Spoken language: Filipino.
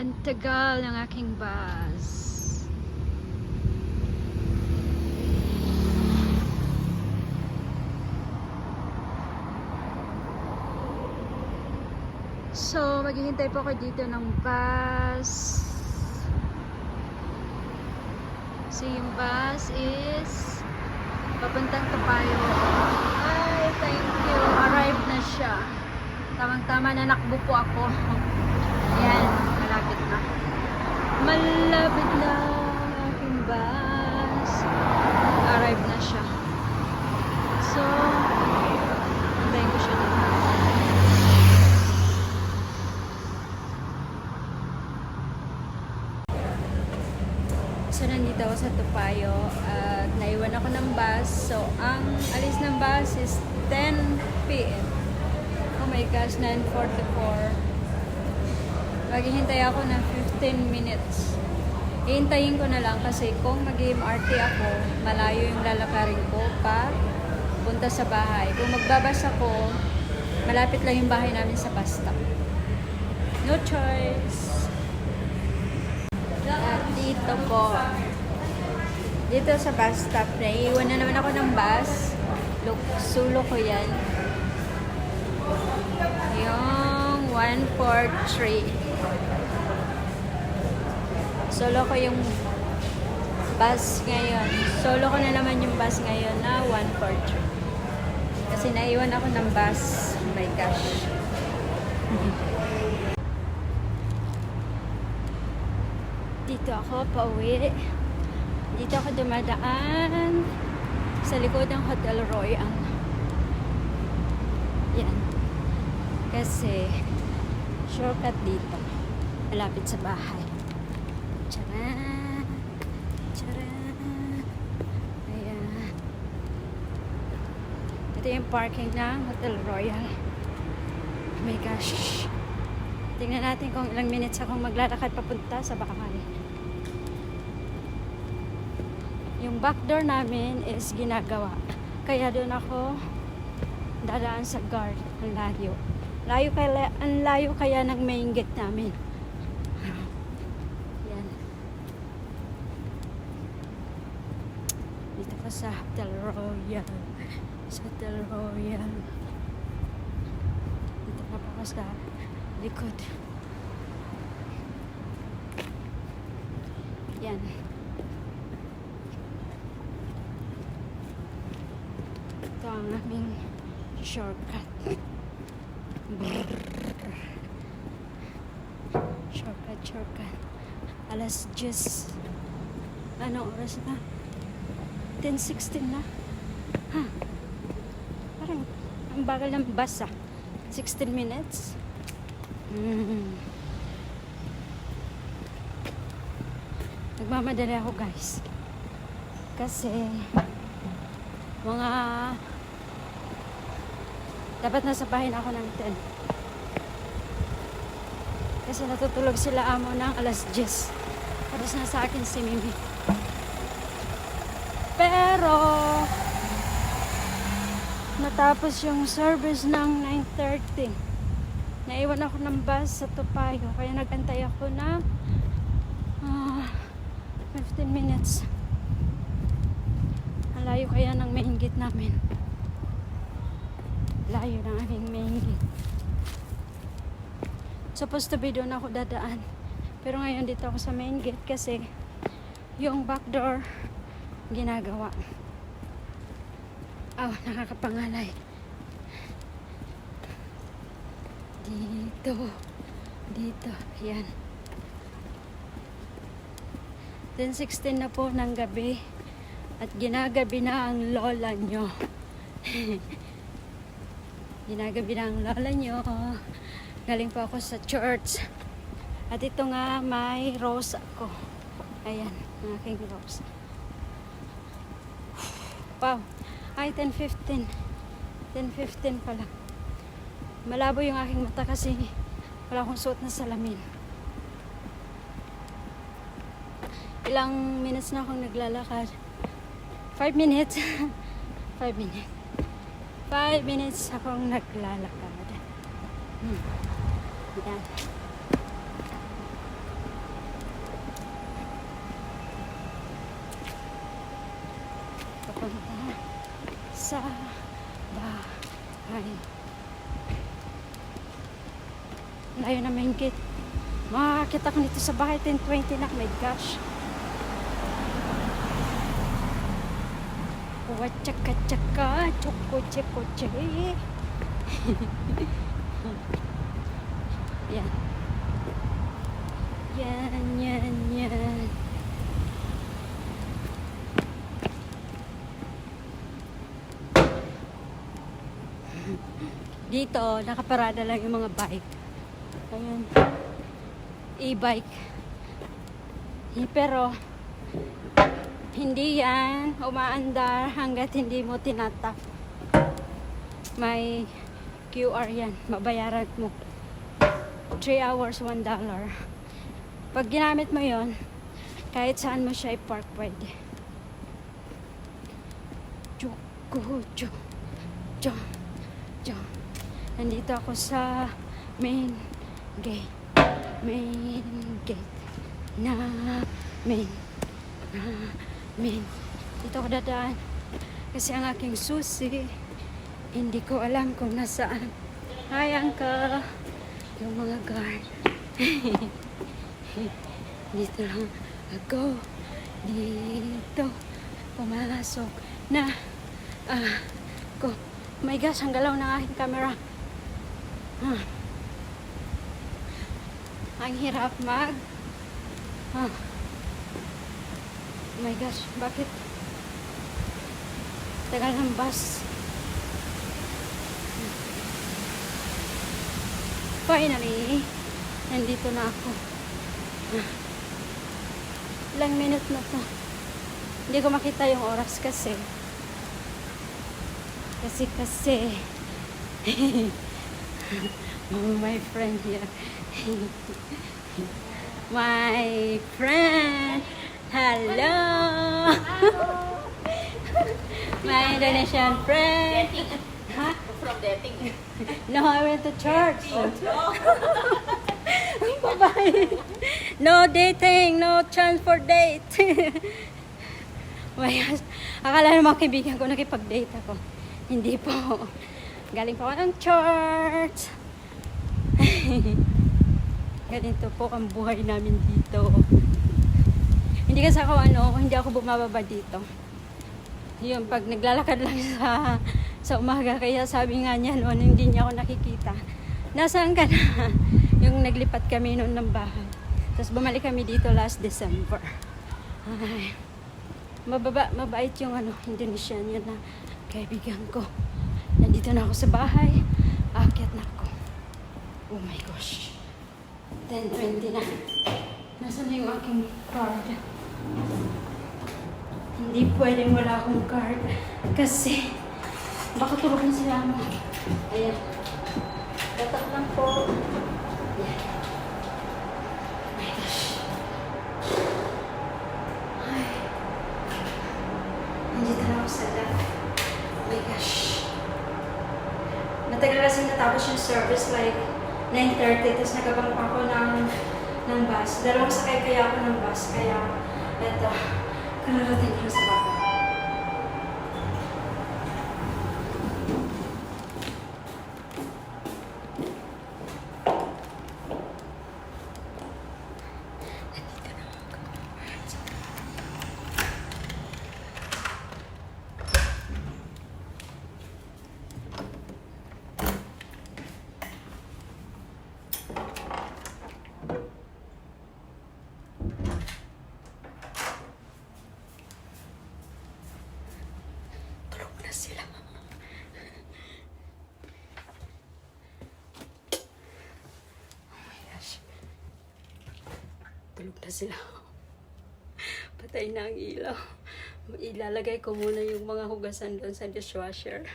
Ang tagal ng aking bus. So, maghihintay po ako dito ng bus. So, yung bus is papuntang Topayo. Ay, thank you. Arrived na siya. Tamang-tama na nakbo po ako. Ayan, malapit na. Malapit na ang aking bus. Arrived na siya. So, antayin ko siya dito. So, nandito ako sa Topayo at naiwan ako ng bus. So, ang alis ng bus is 10 p.m. Oh my gosh, 9:44. Maghihintay ako ng 15 minutes. Ihintayin ko na lang kasi kung mag-MRT ako, malayo yung lalakarin ko pa punta sa bahay. Kung magbabas ako, malapit lang yung bahay namin sa bus stop. No choice. At dito po, dito sa bus stop, naiiwan na naman ako ng bus. Look, sulo ko yan. Yung 143. Solo ko yung bus ngayon. Solo ko na naman yung bus ngayon na 143. Kasi naiwan ako ng bus. Oh my gosh. Dito ako pauwi. Dito ako dumadaan sa likod ng Hotel Royal. Yan. Kasi shortcut dito. Malapit sa bahay. Tcharan! Tcharan! Ayan. Ito yung parking ng Hotel Royal. Oh my gosh. Tingnan natin kung ilang minutes akong maglalakad papunta sa bahay. Yung back door namin is ginagawa. Kaya doon ako dadaan sa guard. Ang layo. Ang layo kaya ng main gate namin. Yan. Dito ko sa Hotel Royal. Sa Hotel Royal. Dito na ako sa likod. Yan. Ito ang aming shortcut. Shortcut. Alas 10. Anong oras na? 10:16 na. Ha? Parang ang bagal ng bus ah. 16 minutes. Nagmamadali ako guys. Kasi dapat nasa bahay na ako ng 10. Kasi natutulog sila amo ng alas 10. Tapos na sa akin si Mimi. Pero natapos yung service ng 9:30. Naiwan ako ng bus sa Topayo. Kaya nagantay ako na 15 minutes. Ang layo kaya ng main gate namin. Layo ng aming main gate. Supposed to be doon ako dadaan. Pero ngayon dito ako sa main gate kasi yung back door ginagawa. Nakakapangalay. Dito. Yan. 10:16 na po ng gabi. At ginagabi na ang lola nyo. Ginagabi na ang lola nyo. Galing po ako sa church. At ito nga may rose ako. Ayan, ang aking rose. Wow. Ay, 10:15. 10:15 pala. Malabo yung aking mata kasi wala akong suot na salamin. Ilang minutes na akong naglalakad. 5 minutes. 5 minutes. 5 minutes akong naglalakad. Yan. sa bahay. Layo na main gate. Makakakita ko nito sa bahay 10:20 na. My gosh. Wachaka-chaka, choko-chekoche. Yan. Yan. Dito, nakaparada lang yung mga bike. Ayan. E-bike. Pero, hindi yan umaandar hanggat hindi mo tinatap. May QR yan. Mabayaran mo. 3 hours, $1. Pag ginamit mo yon, kahit saan mo siya i-park pwede. Nandito ako sa main gate. Dito ako dadaan. Kasi ang aking susi, hindi ko alam kung nasaan. Hi, Uncle. Yung mga guard. Dito lang ako. Dito. Pumasok na ako. Oh my gosh, ang galaw ng aking camera. Ang hirap oh my gosh, bakit tagal ng bus? Finally, nandito na ako. Ilang minute na to. Hindi ko makita yung oras kasi my friend here. My friend. Hello. My Indonesian friend. Huh? From dating. No, I went to church. Bye-bye. No dating, no chance for date. My gosh. Akala ng mga kaibigan ko nakipag-date ako. Hindi po. Galing po ako ng church. Ganito po ang buhay namin dito. Hindi kasi ako hindi ako bumababa dito. Yun, pag naglalakad lang sa umaga, kaya sabi nga niya noon, hindi niya ako nakikita. Nasaan ka na? Yung naglipat kami noon ng bahay. Tapos bumalik kami dito last December. Ay, mabait yung Indonesian yun na kaibigan ko. Nandito na ako sa bahay. Aakyat na ako. Oh my gosh. 10:20 na. Nasaan na yung aking card? Hindi pwedeng wala akong card. Kasi, baka tulog na sila mo. Ayan. Tatak lang po. Ayan. Oh my gosh. Ay. Nandito na ako sa lab. Oh my gosh. Matagal kasi natapos yung service like 9:30, tapos nagabang pa ako ng bus. Dalawang sakay kaya ako ng bus, kaya eto, kararating ko sa baba. Nandito na ako. Tulog na sila. Oh my gosh. Tulog na sila. Patay na ang ilaw. Ilalagay ko muna yung mga hugasan doon sa dishwasher.